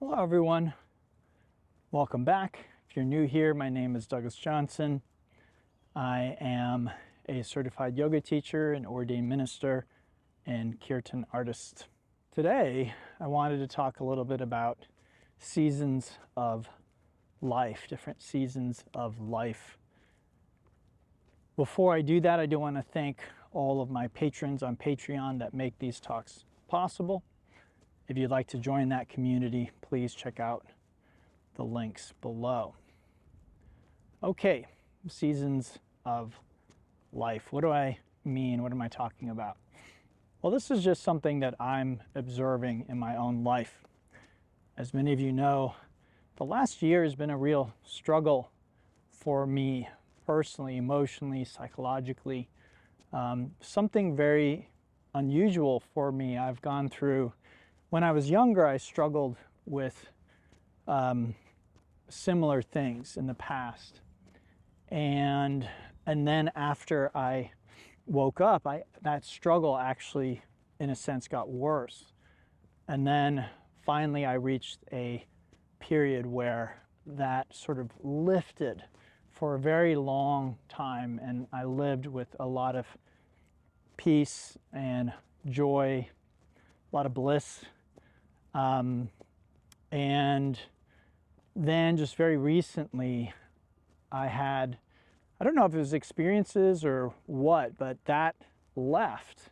Hello everyone, welcome back. If you're new here, my name is Douglas Johnson. I am a certified yoga teacher, an ordained minister, and kirtan artist. Today, I wanted to talk a little bit about seasons of life, different seasons of life. Before I do that, I do want to thank all of my patrons on Patreon that make these talks possible. If you'd like to join that community, please check out the links below. Okay, seasons of life. What do I mean? What am I talking about? Well, this is just something that I'm observing in my own life. As many of you know, the last year has been a real struggle for me personally, emotionally, psychologically. Something very unusual for me. I've gone through, when I was younger, I struggled with similar things in the past. And then after I woke up, that struggle actually, in a sense, got worse. And then finally I reached a period where that sort of lifted for a very long time, and I lived with a lot of peace and joy, a lot of bliss. And then just very recently I had, I don't know if it was experiences or what, but that left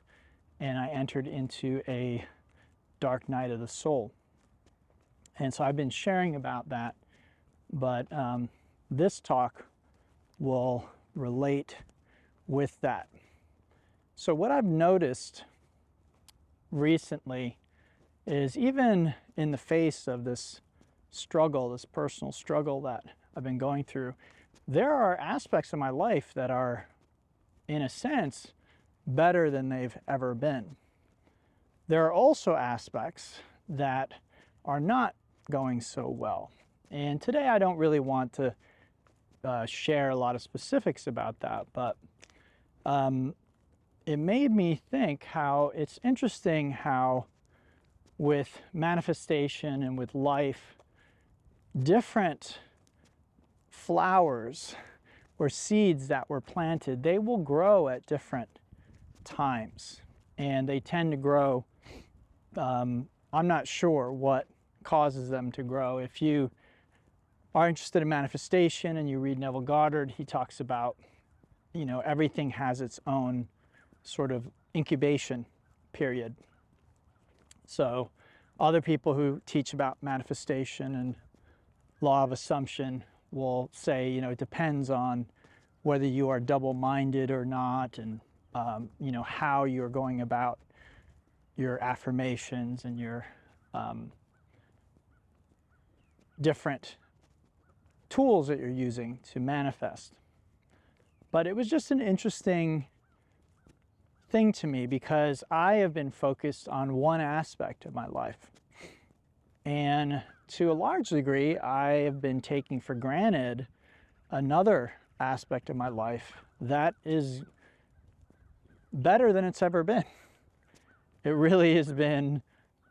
and I entered into a dark night of the soul. And so I've been sharing about that, but this talk will relate with that. So what I've noticed recently is, even in the face of this struggle, this personal struggle that I've been going through, there are aspects of my life that are, in a sense, better than they've ever been. There are also aspects that are not going so well. And today I don't really want to share a lot of specifics about that, but it made me think how it's interesting how with manifestation and with life, different flowers or seeds that were planted, they will grow at different times. And they tend to grow, I'm not sure what causes them to grow. If you are interested in manifestation and you read Neville Goddard, he talks about, everything has its own sort of incubation period. So other people who teach about manifestation and law of assumption will say, it depends on whether you are double-minded or not, and how you're going about your affirmations and your different tools that you're using to manifest. But it was just an interesting thing to me because I have been focused on one aspect of my life. And to a large degree, I have been taking for granted another aspect of my life that is better than it's ever been. It really has been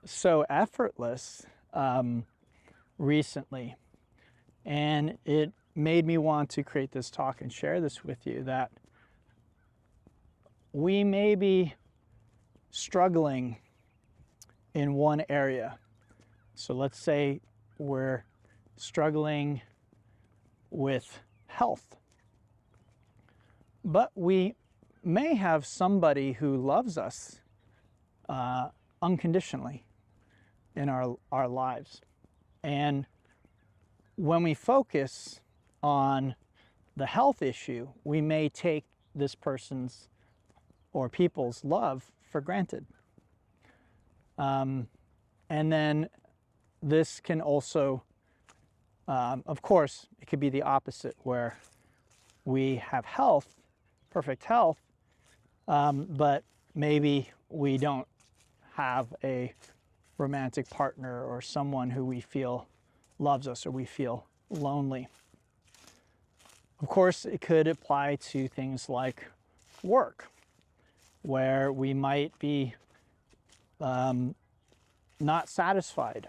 so effortless recently. And it made me want to create this talk and share this with you, that we may be struggling in one area. So let's say we're struggling with health, but we may have somebody who loves us unconditionally in our lives. And when we focus on the health issue, we may take this person's or people's love for granted. And then this can also, of course, it could be the opposite, where we have health, perfect health, but maybe we don't have a romantic partner or someone who we feel loves us, or we feel lonely. Of course, it could apply to things like work, where we might be not satisfied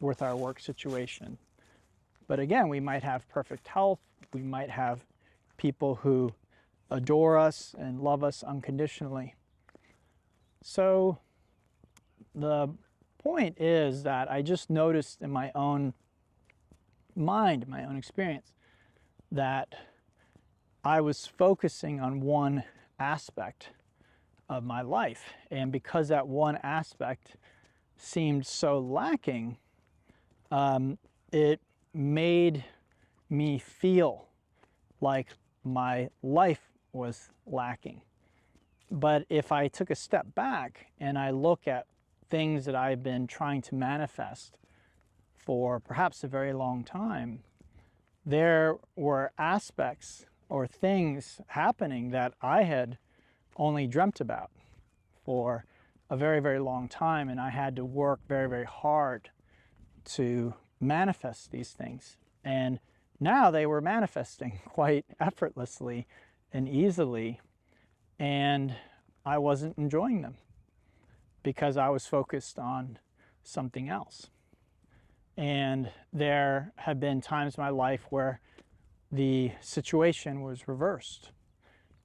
with our work situation. But again, we might have perfect health. We might have people who adore us and love us unconditionally. So the point is that I just noticed in my own mind, my own experience, that I was focusing on one aspect of my life. And because that one aspect seemed so lacking, it made me feel like my life was lacking. But if I took a step back and I look at things that I've been trying to manifest for perhaps a very long time, there were aspects or things happening that I had only dreamt about for a very, very long time, and I had to work very, very hard to manifest these things. And now they were manifesting quite effortlessly and easily, and I wasn't enjoying them because I was focused on something else. And there have been times in my life where the situation was reversed,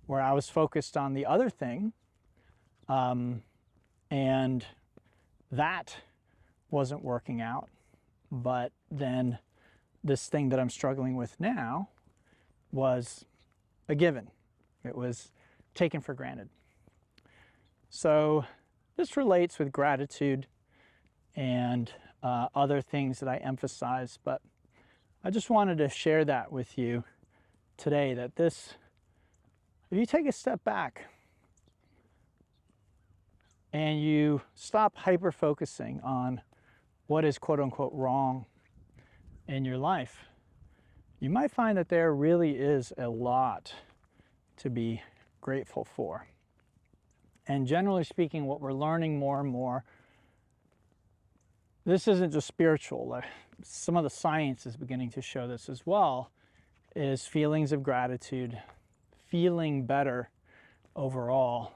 where I was focused on the other thing, and that wasn't working out. But then this thing that I'm struggling with now was a given. It was taken for granted. So this relates with gratitude and other things that I emphasize, but I just wanted to share that with you today, that if you take a step back and you stop hyper-focusing on what is quote-unquote wrong in your life, you might find that there really is a lot to be grateful for. And generally speaking, what we're learning more and more, this isn't just spiritual. Some of the science is beginning to show this as well, is feelings of gratitude, feeling better overall,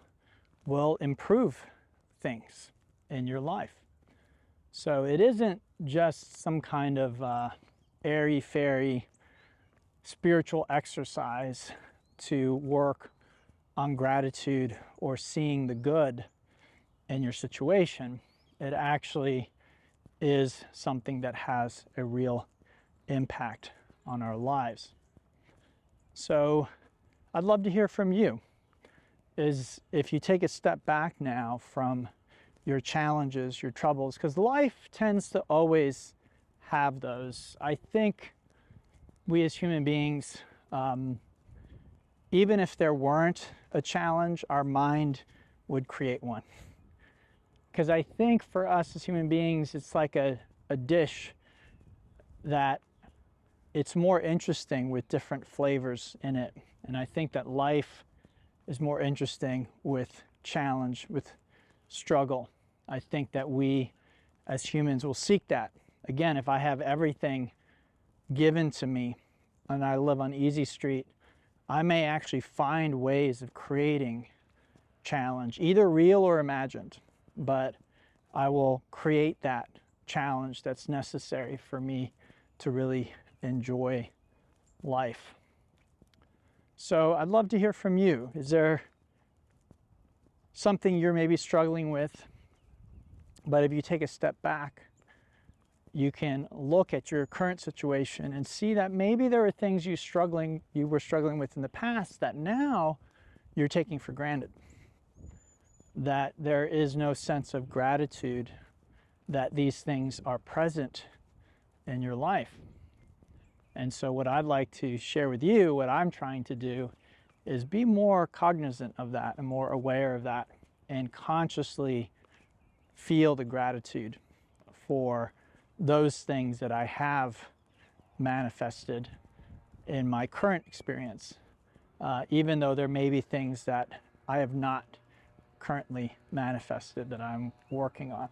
will improve things in your life. So it isn't just some kind of airy-fairy spiritual exercise to work on gratitude or seeing the good in your situation. It actually is something that has a real impact on our lives. So I'd love to hear from you. Is if you take a step back now from your challenges, your troubles, because life tends to always have those. I think we as human beings, even if there weren't a challenge, our mind would create one. Because I think for us as human beings, it's like a dish that it's more interesting with different flavors in it. And I think that life is more interesting with challenge, with struggle. I think that we as humans will seek that. Again, if I have everything given to me and I live on easy street, I may actually find ways of creating challenge, either real or imagined, but I will create that challenge that's necessary for me to really enjoy life. So I'd love to hear from you. Is there something you're maybe struggling with? But if you take a step back, you can look at your current situation and see that maybe there are things you were struggling with in the past that now you're taking for granted. That there is no sense of gratitude that these things are present in your life. And so what I'd like to share with you, what I'm trying to do, is be more cognizant of that and more aware of that, and consciously feel the gratitude for those things that I have manifested in my current experience, even though there may be things that I have not currently manifested that I'm working on.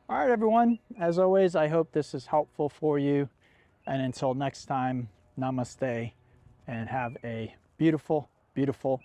All right, everyone, as always, I hope this is helpful for you. And until next time, namaste, and have a beautiful, beautiful